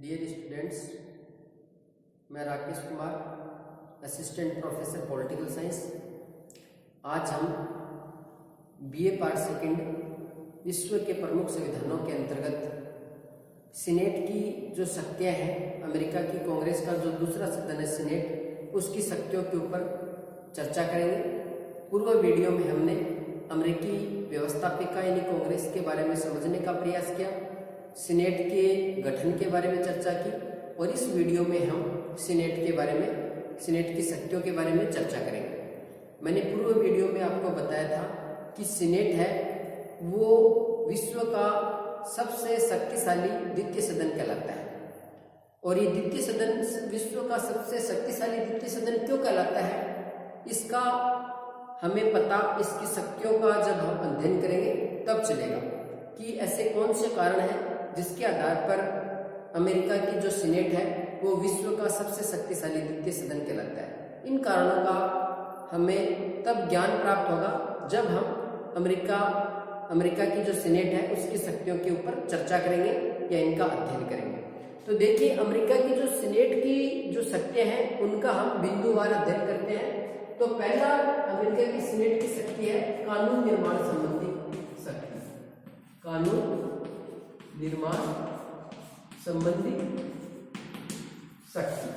Dear students, मैं Rakesh Kumar, assistant professor political science. आज हम बीए पार्ट सेकंड विश्व के प्रमुख संविधानों के अंतर्गत सीनेट की जो शक्तियां हैं, अमेरिका की कांग्रेस का जो दूसरा सदन है सीनेट, उसकी शक्तियों के ऊपर चर्चा करेंगे। पूर्व वीडियो में हमने अमेरिकी व्यवस्थापिका यानी कांग्रेस के बारे में समझने का प्रयास किया, सीनेट के गठन के बारे में चर्चा की, और इस वीडियो में हम सीनेट के बारे में, सीनेट की शक्तियों के बारे में चर्चा करेंगे। मैंने पूर्व वीडियो में आपको बताया था कि सीनेट है वो विश्व का सबसे शक्तिशाली द्वितीय सदन कहलाता है। और ये द्वितीय सदन विश्व का सबसे शक्तिशाली द्वितीय सदन क्यों कहलाता है, इसका हमें पता इसकी शक्तियों का जब हम अध्ययन करेंगे तब चलेगा कि ऐसे कौन से कारण हैं जिसके आधार पर अमेरिका की जो सीनेट है वो विश्व का सबसे शक्तिशाली द्वितीय सदन कहलाता है। इन कारणों का हमें तब ज्ञान प्राप्त होगा जब हम अमेरिका की जो सीनेट है उसकी शक्तियों के ऊपर चर्चा करेंगे या इनका अध्ययन करेंगे। तो देखिए, अमेरिका की जो सीनेट की जो शक्तियां हैं उनका हम बिंदुवार अध्ययन करते हैं। तो पहला अमेरिका की सीनेट की शक्ति है कानून निर्माण संबंधी शक्ति। कानून निर्माण संबंधी शक्ति।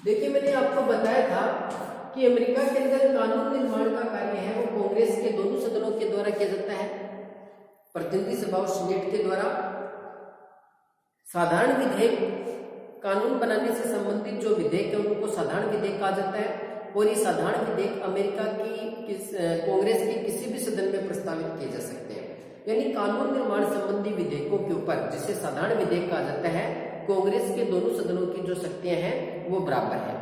देखिए, मैंने आपको बताया था कि अमेरिका के अंदर कानून निर्माण का कार्य है वो कांग्रेस के दोनों सदनों के द्वारा किया जाता है, प्रतिनिधि सभा और सीनेट के द्वारा। साधारण विधेयक, कानून बनाने से संबंधित जो विधेयक है उनको साधारण विधेयक कहा जाता है, और ये साधारण विधेयक अमेरिका की कांग्रेस के किसी भी सदन में प्रस्तावित किए जा सकते हैं। यानी कानून निर्माण संबंधी विधेयकों के ऊपर, जिसे साधारण विधेयक कहा जाता है, कांग्रेस के दोनों सदनों की जो शक्तियां हैं वो बराबर है।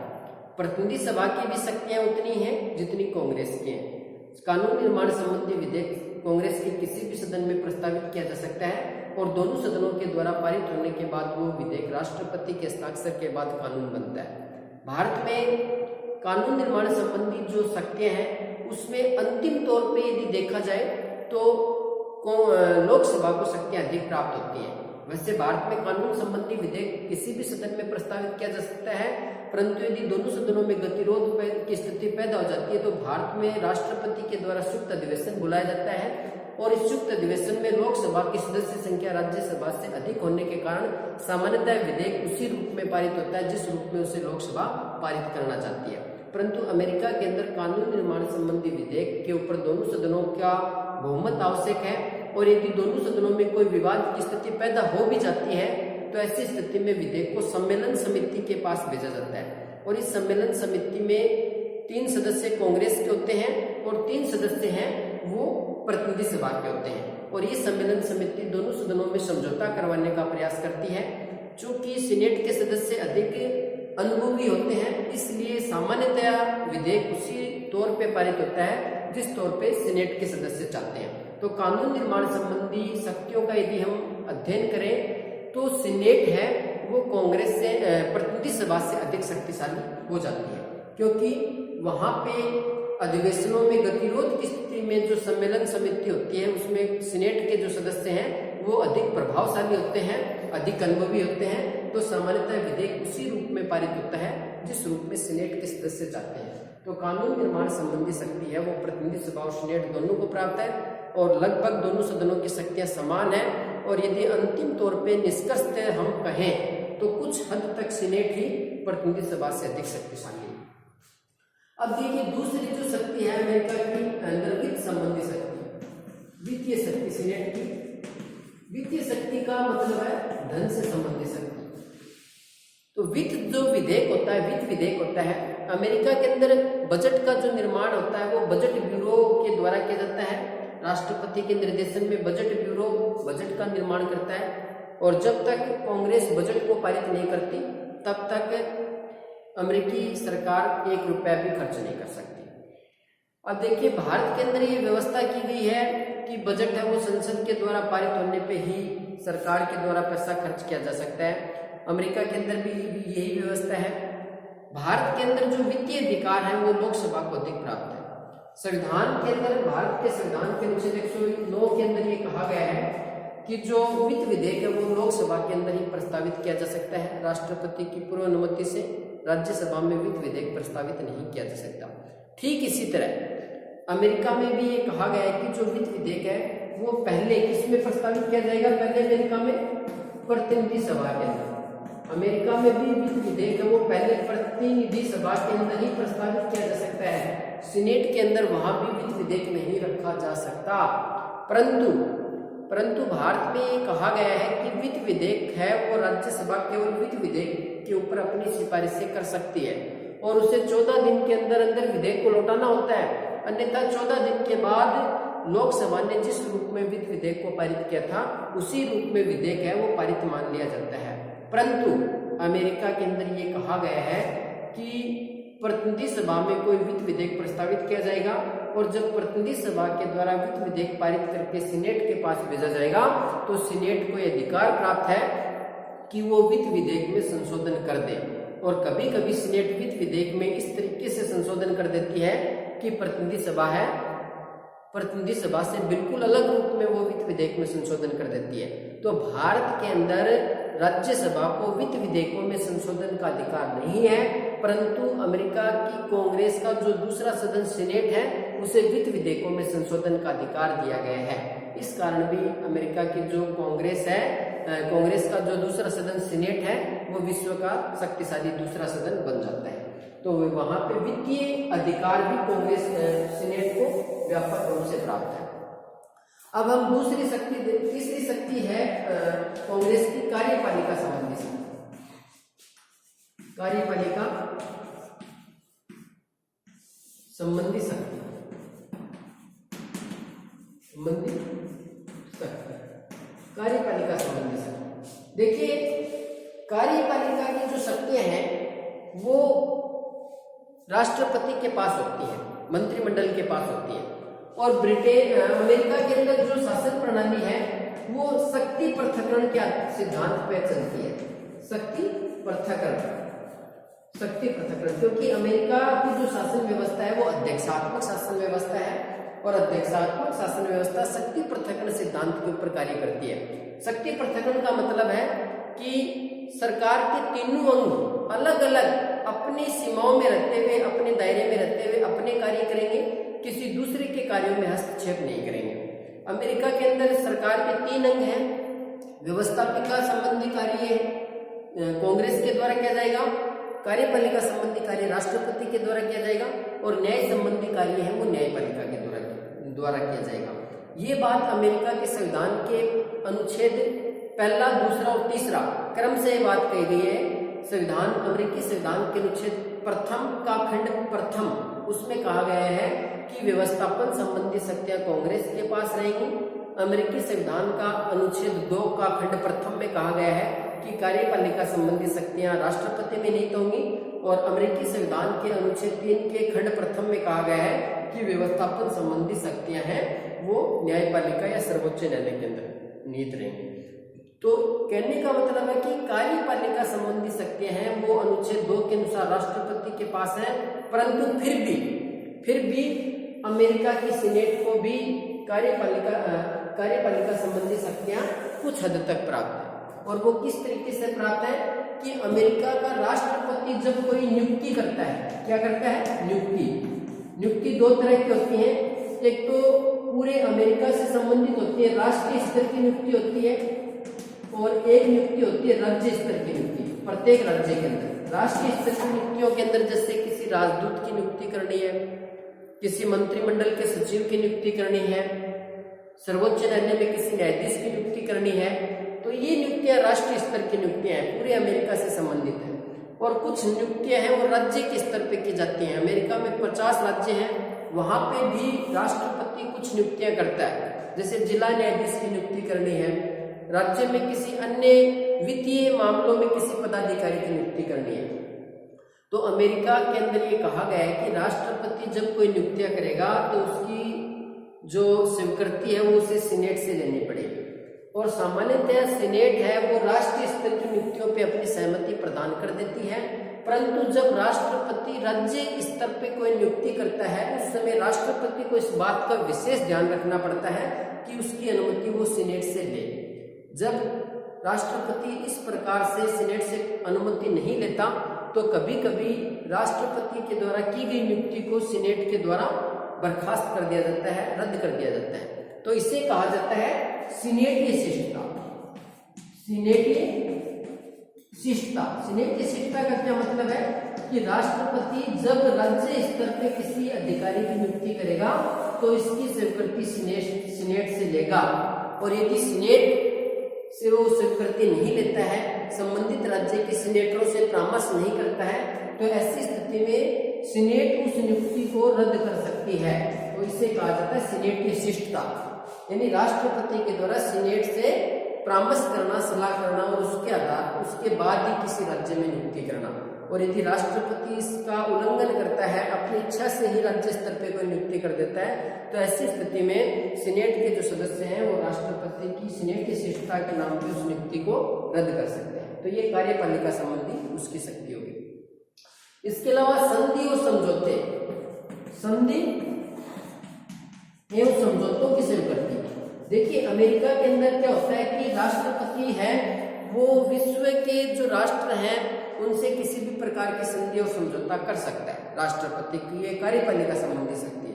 प्रतिनिधि सभा की भी शक्तियां उतनी हैं जितनी कांग्रेस की हैं। कानून निर्माण संबंधी विधेयक कांग्रेस के किसी भी सदन में प्रस्तावित किया जा सकता है, और दोनों सदनों के द्वारा पारित होने के बाद वो विधेयक राष्ट्रपति के हस्ताक्षर के बाद कानून बनता है। भारत में कानून निर्माण संबंधी जो शक्तियां हैं उसमें अंतिम तौर पे यदि देखा जाए तो लोकसभा को शक्तियां अधिक प्राप्त होती हैं। वैसे भारत में कानून संबंधी विधेयक किसी भी सदन में प्रस्तावित किया जा सकता है, परंतु यदि दोनों सदनों में गतिरोध की स्थिति पैदा हो जाती है तो भारत में राष्ट्रपति के द्वारा संयुक्त अधिवेशन बुलाया जाता है, और इस संयुक्त अधिवेशन में लोकसभा की सदस्य संख्या राज्यसभा से अधिक होने के कारण सामान्यतः विधेयक उसी रूप में पारित होता है जिस रूप में उसे लोकसभा पारित करना चाहती है। परंतु अमेरिका के अंदर कानून निर्माण संबंधी विधेयक के ऊपर दोनों सदनों का बहुमत आवश्यक है, और यदि दोनों सदनों में कोई विवाद की स्थिति पैदा हो भी जाती है तो ऐसी स्थिति में विधेयक को सम्मेलन समिति के पास भेजा जाता है, और इस सम्मेलन समिति में 3 सदस्य कांग्रेस के होते हैं और 3 सदस्य हैं वो प्रतिनिधि सभा के होते हैं, और ये सम्मेलन समिति दोनों सदनों में समझौता करवाने का प्रयास करती है। चूंकि सीनेट के सदस्य अधिक अनुभवी होते हैं, इसलिए सामान्यतया विधेयक उसी तौर पे पारित होता है जिस तौर पे सीनेट के सदस्य चाहते हैं। तो कानून निर्माण संबंधी शक्तियों का यदि हम अध्ययन करें तो सीनेट है वो कांग्रेस से, प्रतिनिधि सभा से अधिक शक्तिशाली हो जाती है, क्योंकि वहां पे अधिवेशनों में गतिरोध की स्थिति में जो सम्मेलन समिति होती है उसमें सीनेट के जो सदस्य हैं वो अधिक प्रभावशाली होते हैं, अधिक अनुभवी होते हैं, तो सामान्यतः विधेयक उसी रूप में पारित होता है जिस रूप में सीनेट के सदस्य चाहते हैं। तो कानून निर्माण संबंधी शक्ति है वो प्रतिनिधि सभा और सीनेट दोनों को प्राप्त है, और लगभग दोनों सदनों की शक्तियां समान है। और यदि अंतिम तौर पे निष्कर्षतः हम कहें तो कुछ हद तक सीनेट ही प्रतिनिधि सभा से अधिक शक्तिशाली है। अब देखिए, दूसरी जो शक्ति है अमेरिका की अंदर वित्त संबंधी शक्ति, वित्तीय शक्ति। सीनेट की वित्तीय शक्ति का मतलब है धन से संबंधित शक्ति। तो वित्त जो विधेयक होता है, वित्त विधेयक होता है, अमेरिका के अंदर बजट का जो निर्माण होता है वो बजट ब्यूरो के द्वारा किया जाता है। राष्ट्रपति के निर्देशन में बजट ब्यूरो बजट का निर्माण करता है, और जब तक कांग्रेस बजट को पारित नहीं करती तब तक अमेरिकी सरकार 1 रुपया भी खर्च नहीं कर सकती। अब देखिए, भारत के अंदर ये व्यवस्था की गई है कि बजट है वो संसद के द्वारा पारित होने पे ही सरकार के द्वारा पैसा खर्च किया जा सकता है। अमेरिका के अंदर भी यही व्यवस्था है। भारत के अंदर जो वित्तीय अधिकार है वो लोकसभा को अधिक प्राप्त है। संविधान के अंदर, भारत के संविधान के अनुच्छेद 109 के अंदर ये कहा गया है कि जो वित्त विधेयक है वो लोकसभा के अंदर ही प्रस्तावित किया जा सकता है, राष्ट्रपति की पूर्व अनुमति से राज्यसभा में वित्त विधेयक प्रस्तावित नहीं किया जा सकता। ठीक इसी तरह अमेरिका में भी ये कहा गया है कि जो वित्त विधेयक है वो पहले किसमें प्रस्तावित किया जाएगा, पहले अमेरिका में प्रतिनिधि सभा के अंदर। अमेरिका में भी वित्त विधेयक है वो पहले प्रतिनिधि सभा के अंदर ही प्रस्तावित किया जा सकता है, सीनेट के अंदर वहां भी वित्त विधेयक नहीं रखा जा सकता। परंतु भारत में ये कहा गया है कि वित्त विधेयक है वो राज्यसभा केवल वित्त विधेयक के ऊपर अपनी सिफारिशें कर सकती है और उसे 14 दिन के अंदर अंदर विधेयक को लौटाना होता है, अन्यथा 14 दिन के बाद लोकसभा ने जिस रूप में वित्त विधेयक को पारित किया था उसी रूप में विधेयक है वो पारित मान लिया जाता है। परंतु अमेरिका के अंदर ये कहा गया है कि प्रतिनिधि सभा में कोई वित्त विधेयक प्रस्तावित किया जाएगा और जब प्रतिनिधि सभा के द्वारा वित्त विधेयक पारित करके सीनेट के पास भेजा जाएगा तो सीनेट को यह अधिकार प्राप्त है कि वो वित्त विधेयक में संशोधन कर दे। और कभी कभी सीनेट वित्त विधेयक में इस तरीके से संशोधन कर देती है कि प्रतिनिधि सभा से बिल्कुल अलग रूप में वो वित्त विधेयक में संशोधन कर देती है। तो भारत के अंदर राज्यसभा को वित्त विधेयकों में संशोधन का अधिकार नहीं है, परंतु अमेरिका की कांग्रेस का जो दूसरा सदन सीनेट है उसे वित्त विधेयकों में संशोधन का अधिकार दिया गया है। इस कारण भी अमेरिका की जो कांग्रेस का जो दूसरा सदन सीनेट है वो विश्व का शक्तिशाली दूसरा सदन बन जाता है। तो वहां पे वित्तीय अधिकार भी कांग्रेस सीनेट को व्यापक रूप से प्राप्त है। अब हम तीसरी शक्ति है कांग्रेस की कार्यपालिका संबंधी शक्ति। कार्यपालिका संबंधी शक्ति कार्यपालिका संबंधी शक्ति। देखिए, कार्यपालिका की जो शक्तियां हैं वो राष्ट्रपति के पास होती है, मंत्रिमंडल के पास होती है। और अमेरिका के अंदर जो शासन प्रणाली है वो शक्ति पृथक्करण के सिद्धांत पे चलती है। शक्ति पृथक्करण, क्योंकि अमेरिका की जो शासन व्यवस्था है वो अध्यक्षात्मक शासन व्यवस्था है और अध्यक्षात्मक शासन व्यवस्था शक्ति पृथक्करण सिद्धांत के ऊपर कार्य करती है। शक्ति पृथक्करण का मतलब है कि सरकार के तीनों अंग अलग अलग अपनी सीमाओं में रहते हुए, अपने दायरे में रहते हुए अपने कार्य करेंगे, किसी दूसरे के कार्यों में हस्तक्षेप नहीं करेंगे। अमेरिका के अंदर सरकार के 3 अंग हैं। व्यवस्थापिका संबंधी कार्य कांग्रेस के द्वारा किया जाएगा, कार्यपालिका संबंधी कार्य राष्ट्रपति के द्वारा किया जाएगा और न्याय संबंधी कार्य है वो न्यायपालिका के द्वारा किया जाएगा। ये बात अमेरिका के संविधान के अनुच्छेद 1, 2 और 3 क्रम से बात कही गई है। अमेरिकी संविधान के अनुच्छेद 1 का खंड 1 उसमें कहा गया है कि व्यवस्थापन संबंधी शक्तियां कांग्रेस के पास रहेंगी। अमेरिकी संविधान का अनुच्छेद 2 का खंड 1 में कहा गया है कि कार्यपालिका संबंधी शक्तियां राष्ट्रपति में निहित होंगी और अमेरिकी संविधान के अनुच्छेद 3 के खंड 1 में कहा गया है कि व्यवस्थापन संबंधी शक्तियां हैं वो न्यायपालिका या सर्वोच्च न्यायालय के अंदर निहित रहेंगी। तो कहने का मतलब है कि कार्यपालिका संबंधी शक्तियां हैं वो अनुच्छेद 2 के अनुसार राष्ट्रपति के पास है, परंतु फिर भी अमेरिका की सीनेट को भी कार्यपालिका संबंधी शक्तियां कुछ हद तक प्राप्त है। और वो किस तरीके से प्राप्त है कि अमेरिका का राष्ट्रपति जब कोई नियुक्ति करता है, क्या करता है? नियुक्ति 2 तरह की होती है। एक तो पूरे अमेरिका से संबंधित होती है, राष्ट्रीय स्तर की नियुक्ति होती है, और एक नियुक्ति होती है राज्य स्तर की नियुक्ति। प्रत्येक राज्य के अंदर राष्ट्रीय स्तर की नियुक्तियों के अंदर जैसे किसी राजदूत की नियुक्ति करनी है, किसी मंत्रिमंडल के सचिव की नियुक्ति करनी है, सर्वोच्च न्यायालय में किसी न्यायाधीश की नियुक्ति करनी है, तो ये नियुक्तियां राष्ट्रीय स्तर की नियुक्तियां हैं, पूरे अमेरिका से संबंधित है। और कुछ नियुक्तियां हैं वो राज्य के स्तर पे की जाती हैं। अमेरिका में 50 राज्य हैं, वहां पे भी राष्ट्रपति कुछ नियुक्तियां करता है, जैसे जिला न्यायाधीश की नियुक्ति करनी है, राज्य में किसी अन्य वित्तीय मामलों में किसी पदाधिकारी की नियुक्ति करनी है। तो अमेरिका के अंदर ये कहा गया है कि राष्ट्रपति जब कोई नियुक्तियां करेगा तो उसकी जो स्वीकृति है वो उसे सीनेट से लेनी पड़ेगी। और सामान्यतः सीनेट है वो राष्ट्रीय स्तर की नियुक्तियों पे अपनी सहमति प्रदान कर देती है, परंतु जब राष्ट्रपति राज्य स्तर पे कोई नियुक्ति करता है उस समय राष्ट्रपति को इस बात का विशेष ध्यान रखना पड़ता है कि उसकी अनुमति वो सीनेट से ले। जब राष्ट्रपति इस प्रकार से सीनेट से अनुमति नहीं लेता तो कभी कभी राष्ट्रपति के द्वारा की गई नियुक्ति को सीनेट के द्वारा बर्खास्त कर दिया जाता है, रद्द कर दिया जाता है। तो इसे कहा जाता है सीनेटीय शिष्टता। सीनेटीय शिष्टता। सीनेटीय शिष्टता का क्या मतलब है कि राष्ट्रपति जब राज्य स्तर पे किसी अधिकारी की नियुक्ति करेगा तो इसकी स्वीकृति सीनेट से लेगा, और यदि सीनेट से वो स्वीकृति नहीं लेता है, संबंधित राज्य के सीनेटरों से परामर्श नहीं करता है, तो ऐसी स्थिति में सीनेट उस नियुक्ति को रद्द कर सकती है। तो इसे कहा जाता है सीनेटीय शिष्टता, यानी राष्ट्रपति के द्वारा सीनेट से परामर्श करना, सलाह करना और उसके बाद ही किसी राज्य में नियुक्ति करना। और यदि राष्ट्रपति इसका उल्लंघन करता है, अपनी इच्छा से ही राज्य स्तर पे कोई नियुक्ति कर देता है, तो ऐसी स्थिति में सीनेट के जो सदस्य हैं वो राष्ट्रपति की सीनेट की शिष्टता के नाम पे उस नियुक्ति को रद्द कर सकते हैं। तो ये कार्यपालिका संबंधी उसकी शक्ति होगी। इसके अलावा संधि और समझौते। संधि एवं समझौतों की स्वीकृति। देखिए अमेरिका के अंदर क्या होता है कि राष्ट्रपति है वो विश्व के जो राष्ट्र हैं उनसे किसी भी प्रकार की संधि और समझौता कर सकता है। राष्ट्रपति की ये कार्यपालिका संबंधी शक्ति है।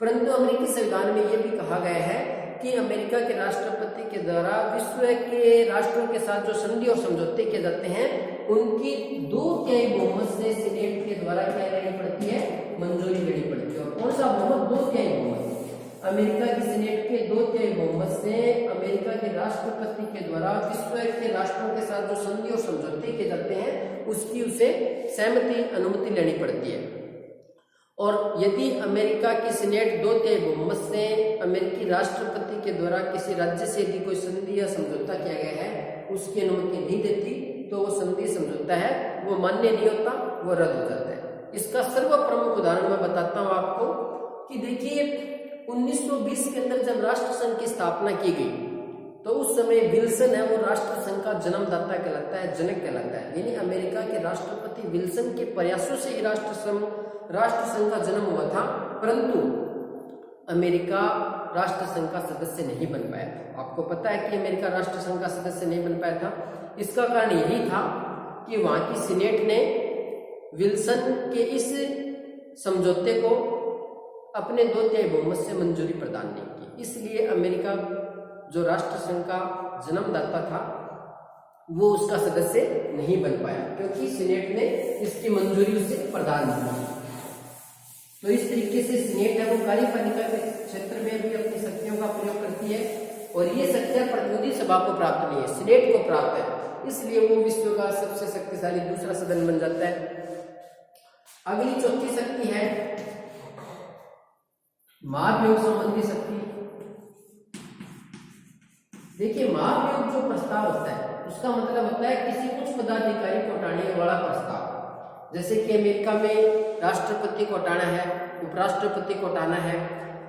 परंतु अमेरिकी संविधान में यह भी कहा गया है कि अमेरिका के राष्ट्रपति के द्वारा विश्व के राष्ट्रों के साथ जो संधि और समझौते किए जाते हैं उनकी 2/3 बहुमत से सीनेट के द्वारा क्या लेनी पड़ती है, मंजूरी लेनी पड़ती है। और कौन सा बहुमत? 2/3 बहुमत। अमेरिका की सीनेट के 2/3 बहुमत से अमेरिका के राष्ट्रपति के द्वारा विश्व के राष्ट्रों के साथ जो संधि और समझौते किए जाते हैं उसकी उसे सहमति, अनुमति लेनी पड़ती है। और यदि अमेरिका की सीनेट 2/3 बहुमत से अमेरिकी राष्ट्रपति के द्वारा किसी राज्य से यदि कोई संधि या समझौता किया गया है उसकी अनुमति नहीं देती तो वो संधि समझौता है वो मान्य नहीं होता, वो रद्द हो जाता है। इसका सर्वप्रमुख उदाहरण मैं बताता हूँ आपको कि देखिए 1920 के अंदर जब राष्ट्र संघ की स्थापना की गई तो उस समय विल्सन है वो राष्ट्र संघ का जन्मदाता कहलाता है, जनक कहलाता है। यानी अमेरिका के राष्ट्रपति विल्सन के प्रयासों से ही राष्ट्र संघ का जन्म हुआ था, परंतु अमेरिका राष्ट्र संघ का सदस्य नहीं बन पाया था। आपको पता है कि अमेरिका राष्ट्र संघ का सदस्य नहीं बन पाया था। इसका कारण यही था कि वहां की सीनेट ने विल्सन के इस समझौते को अपने 2/3 बहुमत से मंजूरी प्रदान नहीं की। इसलिए अमेरिका जो राष्ट्र संघ का जन्मदाता था वो उसका सदस्य नहीं बन पाया क्योंकि सीनेट ने इसकी मंजूरी उसे प्रदान नहीं की। तो इस तरीके से सीनेट है वो कार्यपालिका के क्षेत्र में भी अपनी शक्तियों का प्रयोग करती है और ये शक्तियां प्रतिनिधि सभा को प्राप्त नहीं है, सीनेट को प्राप्त है, इसलिए वो विश्व का सबसे शक्तिशाली दूसरा सदन बन जाता है। अगली चौथी शक्ति है महाभियोग संबंधी शक्ति। देखिए महाभियोग जो प्रस्ताव होता है उसका मतलब होता है किसी उच्च पदाधिकारी को हटाने वाला प्रस्ताव। जैसे कि अमेरिका में राष्ट्रपति को हटाना है, उपराष्ट्रपति को हटाना है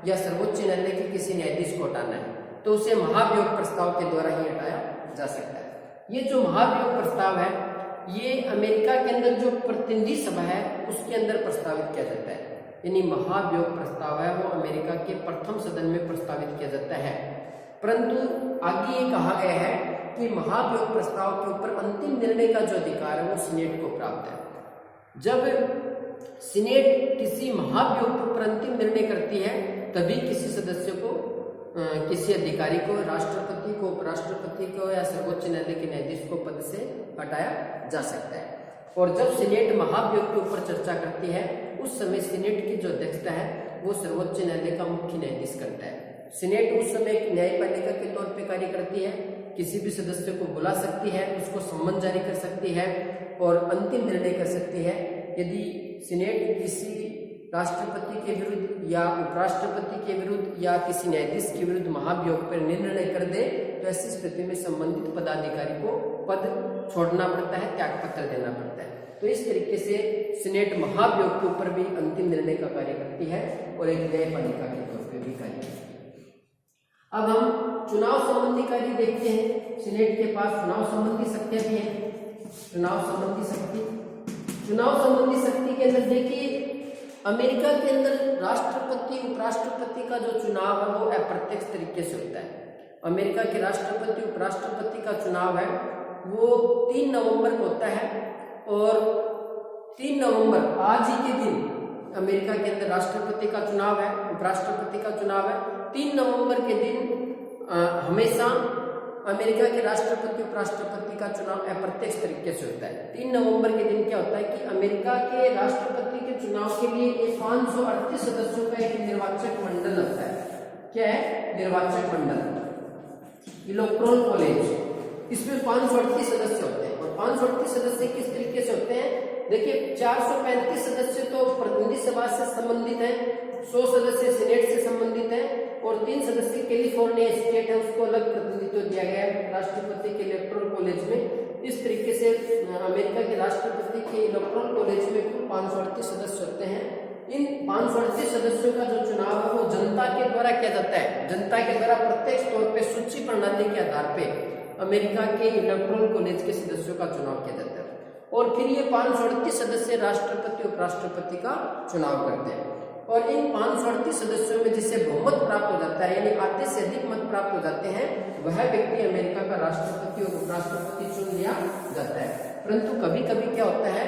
या सर्वोच्च न्यायालय के किसी न्यायाधीश को हटाना है तो उसे महाभियोग प्रस्ताव के द्वारा ही हटाया जा सकता है। ये जो महाभियोग प्रस्ताव है ये अमेरिका के अंदर जो प्रतिनिधि सभा है उसके अंदर प्रस्तावित किया जाता है। यानी महाभियोग प्रस्ताव है वो अमेरिका के प्रथम सदन में प्रस्तावित किया जाता है। परंतु आगे ये कहा गया है कि महाभियोग प्रस्ताव के ऊपर अंतिम निर्णय का जो अधिकार है वो सीनेट को प्राप्त है। जब सीनेट किसी महाभियोग के ऊपर अंतिम निर्णय करती है तभी किसी सदस्य को, किसी अधिकारी को, राष्ट्रपति को, उपराष्ट्रपति को या सर्वोच्च न्यायालय के न्यायाधीश को पद से हटाया जा सकता है। और जब सीनेट महाभियोग के ऊपर चर्चा करती है उस समय सीनेट की जो अध्यक्षता है वो सर्वोच्च न्यायालय का मुख्य न्यायाधीश करता है। सीनेट उस समय एक न्यायपालिका के तौर पे कार्य करती है, किसी भी सदस्य को बुला सकती है, उसको सम्मन जारी कर सकती है और अंतिम निर्णय कर सकती है। यदि सीनेट किसी राष्ट्रपति के विरुद्ध या उपराष्ट्रपति के विरुद्ध या किसी न्यायाधीश के विरुद्ध महाभियोग पर निर्णय कर दे तो ऐसी स्थिति में संबंधित पदाधिकारी को पद छोड़ना पड़ता है, त्याग पत्र देना पड़ता है। तो इस तरीके से सीनेट महाभियोग के ऊपर भी अंतिम निर्णय का कार्य करती है और एक न्यायपालिका के तौर पर भी कार्य करती है। अब हम चुनाव संबंधी कार्य देखते हैं। सीनेट के पास चुनाव संबंधी शक्तियां भी हैं। चुनाव संबंधी शक्ति के अंदर देखिए अमेरिका के अंदर राष्ट्रपति उपराष्ट्रपति का जो चुनाव है वो अप्रत्यक्ष तरीके से होता है। अमेरिका के राष्ट्रपति उपराष्ट्रपति का चुनाव है वो 3 नवंबर को होता है। और 3 नवंबर आज ही के दिन अमेरिका के अंदर राष्ट्रपति का चुनाव है, उपराष्ट्रपति का चुनाव है। 3 नवंबर के दिन हमेशा अमेरिका के राष्ट्रपति उपराष्ट्रपति का चुनाव अप्रत्यक्ष तरीके से होता है। 3 नवंबर के दिन क्या होता है कि अमेरिका के राष्ट्रपति के चुनाव के लिए 538 सदस्यों का एक निर्वाचक मंडल होता है। क्या है? निर्वाचक मंडल, इलेक्टोरल कॉलेज। इसमें 538 सदस्य होते हैं। और 538 सदस्य किस तरीके से होते हैं? देखिए 435 सदस्य तो प्रतिनिधि सभा से संबंधित हैं, 100 सदस्य सीनेट से संबंधित हैं और 3 सदस्य कैलिफोर्निया स्टेट है उसको अलग प्रतिनिधित्व दिया गया है राष्ट्रपति के इलेक्टोरल कॉलेज में। इस तरीके से अमेरिका के राष्ट्रपति के इलेक्टोरल कॉलेज में कुल 538 सदस्य होते हैं। इन 538 सदस्यों का जो चुनाव है वो जनता के द्वारा किया जाता है। जनता के द्वारा प्रत्यक्ष तौर पे सूची प्रणाली के आधार पे अमेरिका के इलेक्टोरल कॉलेज के सदस्यों का चुनाव किया जाता है। और फिर ये 538 सदस्य राष्ट्रपति उपराष्ट्रपति का चुनाव करते हैं। और इन 538 सदस्यों में जिसे बहुमत प्राप्त हो जाता है, यानी आधे से अधिक मत प्राप्त हो जाते हैं, वह व्यक्ति अमेरिका का राष्ट्रपति और उपराष्ट्रपति चुन लिया जाता है। परंतु कभी कभी क्या होता है,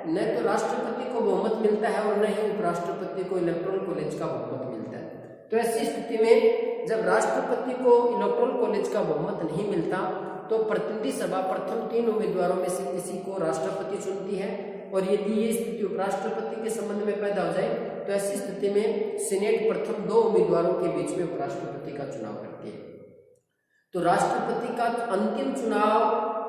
न तो राष्ट्रपति को बहुमत मिलता है और न ही उपराष्ट्रपति को इलेक्टोरल कॉलेज का बहुमत मिलता है। तो ऐसी स्थिति में जब राष्ट्रपति को इलेक्टोरल कॉलेज का बहुमत नहीं मिलता तो प्रतिनिधि सभा प्रथम 3 उम्मीदवारों में से किसी को राष्ट्रपति चुनती है। और यदि ये स्थिति उपराष्ट्रपति के संबंध में पैदा हो जाए तो ऐसी स्थिति में सीनेट प्रथम 2 उम्मीदवारों के बीच में उपराष्ट्रपति का चुनाव करती है। तो राष्ट्रपति का अंतिम चुनाव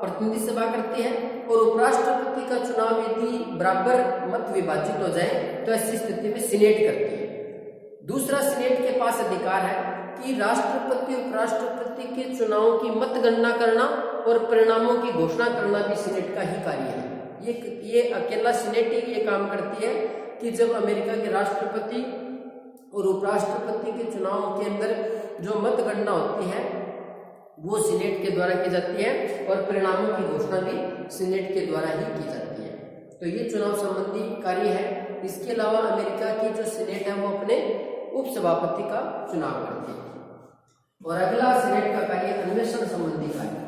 प्रतिनिधि सभा करती है और उपराष्ट्रपति का चुनाव यदि बराबर मत विभाजित हो जाए तो ऐसी स्थिति में सीनेट करती है। दूसरा, सीनेट के पास अधिकार है कि राष्ट्रपति उपराष्ट्रपति के चुनाव की मतगणना करना और परिणामों की घोषणा करना भी सीनेट का ही कार्य है। ये अकेला सीनेट ही ये काम करती है कि जब अमेरिका के राष्ट्रपति और उपराष्ट्रपति के चुनाव के अंदर जो मतगणना होती है वो सीनेट के द्वारा की जाती है और परिणामों की घोषणा भी सीनेट के द्वारा ही की जाती है। तो ये चुनाव संबंधी कार्य है। इसके अलावा अमेरिका की जो सीनेट है वो अपने उपसभापति का चुनाव करती है। और अगला सीनेट का कार्य अन्वेषण संबंधी कार्य।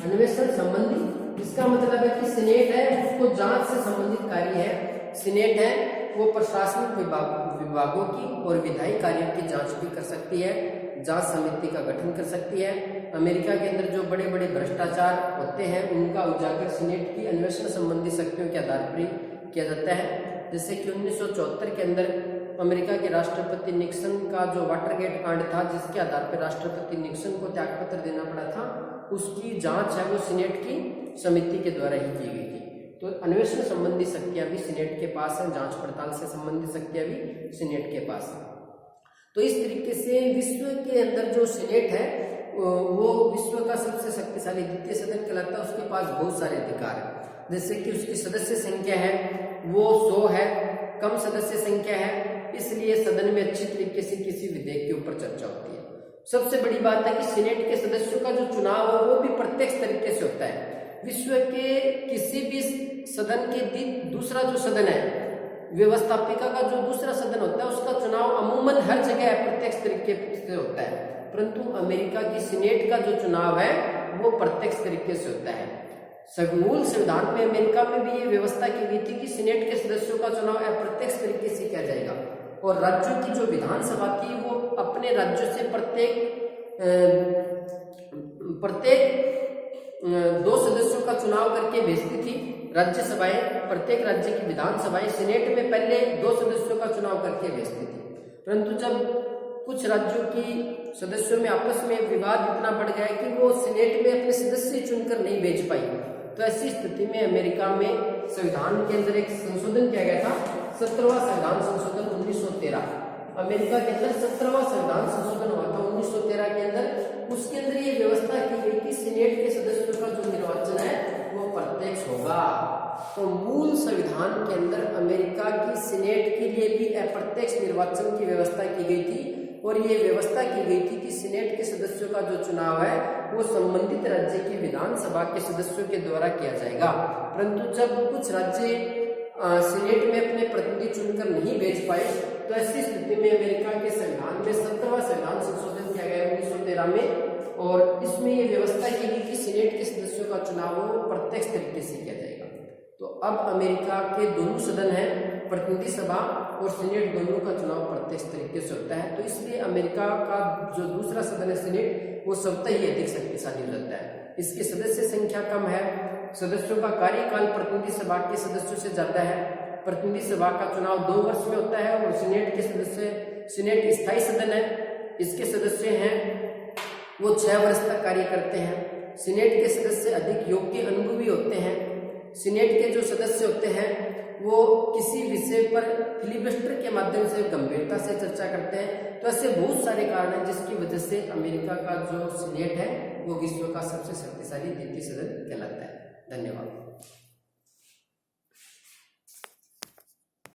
अन्वेषण संबंधी, इसका मतलब है कि सीनेट है उसको जांच से संबंधित कार्य है। सीनेट है वो प्रशासनिक विभागों की और विधायी कार्यों की जांच भी कर सकती है, जांच समिति का गठन कर सकती है। अमेरिका के अंदर जो बड़े बड़े भ्रष्टाचार होते हैं उनका उजागर सीनेट की अन्वेषण संबंधी शक्तियों के आधार पर किया जाता है। जैसे कि 1974 के अंदर अमेरिका के राष्ट्रपति निक्सन का जो वाटरगेट कांड था जिसके आधार पर राष्ट्रपति निक्सन को त्यागपत्र देना पड़ा था, उसकी जांच है वो सीनेट की समिति के द्वारा ही की गई थी। तो अन्वेषण संबंधी शक्तियां भी सीनेट के पास है, जांच पड़ताल से संबंधित शक्तियां भी सीनेट के पास है। तो इस तरीके से विश्व के अंदर जो सीनेट है वो विश्व का सबसे शक्तिशाली द्वितीय सदन कहलाता है। उसके पास बहुत सारे अधिकार है, जैसे कि उसकी सदस्य संख्या है वो 100 है, कम सदस्य संख्या है, इसलिए सदन में अच्छी तरीके से किसी विधेयक के ऊपर चर्चा होती है। सबसे बड़ी बात है कि सीनेट के सदस्यों का जो चुनाव है वो भी प्रत्यक्ष तरीके से होता है। विश्व के किसी भी सदन के दूसरा जो सदन है, व्यवस्थापिका का जो दूसरा सदन होता है, उसका चुनाव अमूमन हर जगह अप्रत्यक्ष तरीके से होता है। परंतु अमेरिका की सीनेट का जो चुनाव है वो प्रत्यक्ष तरीके से होता है। मूल संविधान में अमेरिका में भी ये व्यवस्था की गई थी कि सीनेट के सदस्यों का चुनाव अप्रत्यक्ष तरीके से किया जाएगा और राज्यों की जो विधानसभा थी वो अपने राज्यों से प्रत्येक 2 सदस्यों का चुनाव करके भेजती थी। राज्यसभाएं, प्रत्येक राज्य की विधानसभाएं सीनेट में पहले 2 सदस्यों का चुनाव करके भेजती थी। परंतु जब कुछ राज्यों की सदस्यों में आपस में विवाद इतना बढ़ गया कि वो सीनेट में अपने सदस्य चुनकर नहीं भेज पाई, तो ऐसी स्थिति में अमेरिका में संविधान के अंदर एक संशोधन किया गया था, 17वां संविधान संशोधन 1913। अमेरिका के अंदर 17वां संविधान संशोधन हुआ था 1913 के अंदर। उसके अंदर ये व्यवस्था की गई कि सीनेट के सदस्यों का जो निर्वाचन है वो प्रत्यक्ष होगा। तो मूल संविधान के अंदर अमेरिका की सीनेट के लिए भी अप्रत्यक्ष निर्वाचन की व्यवस्था की गई थी और ये व्यवस्था की गई थी कि सीनेट के सदस्यों का जो चुनाव है वो संबंधित राज्य की विधानसभा के सदस्यों के द्वारा किया जाएगा। परंतु जब कुछ राज्य सीनेट में अपने प्रतिनिधि चुनकर नहीं भेज पाए तो ऐसी स्थिति में अमेरिका के संविधान में 17वां संविधान संशोधन किया गया 1913 में, और इसमें ये व्यवस्था की गई कि सीनेट के सदस्यों का चुनाव प्रत्यक्ष तरीके से किया जाएगा। तो अब अमेरिका के दोनों सदन हैं, प्रतिनिधि सभा और सीनेट, दोनों का चुनाव प्रत्यक्ष तरीके से होता है। तो इसलिए अमेरिका का जो दूसरा सदन है सीनेट, वो स्वतः ही अधिक शक्तिशाली हो जाता है। इसकी सदस्य संख्या कम है, सदस्यों का कार्यकाल प्रतिनिधि सभा के सदस्यों से ज्यादा है। प्रतिनिधि सभा का चुनाव 2 वर्ष में होता है, और सीनेट स्थायी सदन है, इसके सदस्य हैं वो 6 वर्ष तक कार्य करते हैं। सीनेट के सदस्य अधिक योग्य, अनुभवी होते हैं। सीनेट के जो सदस्य होते हैं वो किसी विषय पर फिलिबस्टर के माध्यम से गंभीरता से चर्चा करते हैं। तो ऐसे बहुत सारे कारण हैं जिसकी वजह से अमेरिका का जो सीनेट है वो विश्व का सबसे शक्तिशाली द्वितीय सदन कहलाता है। धन्यवाद।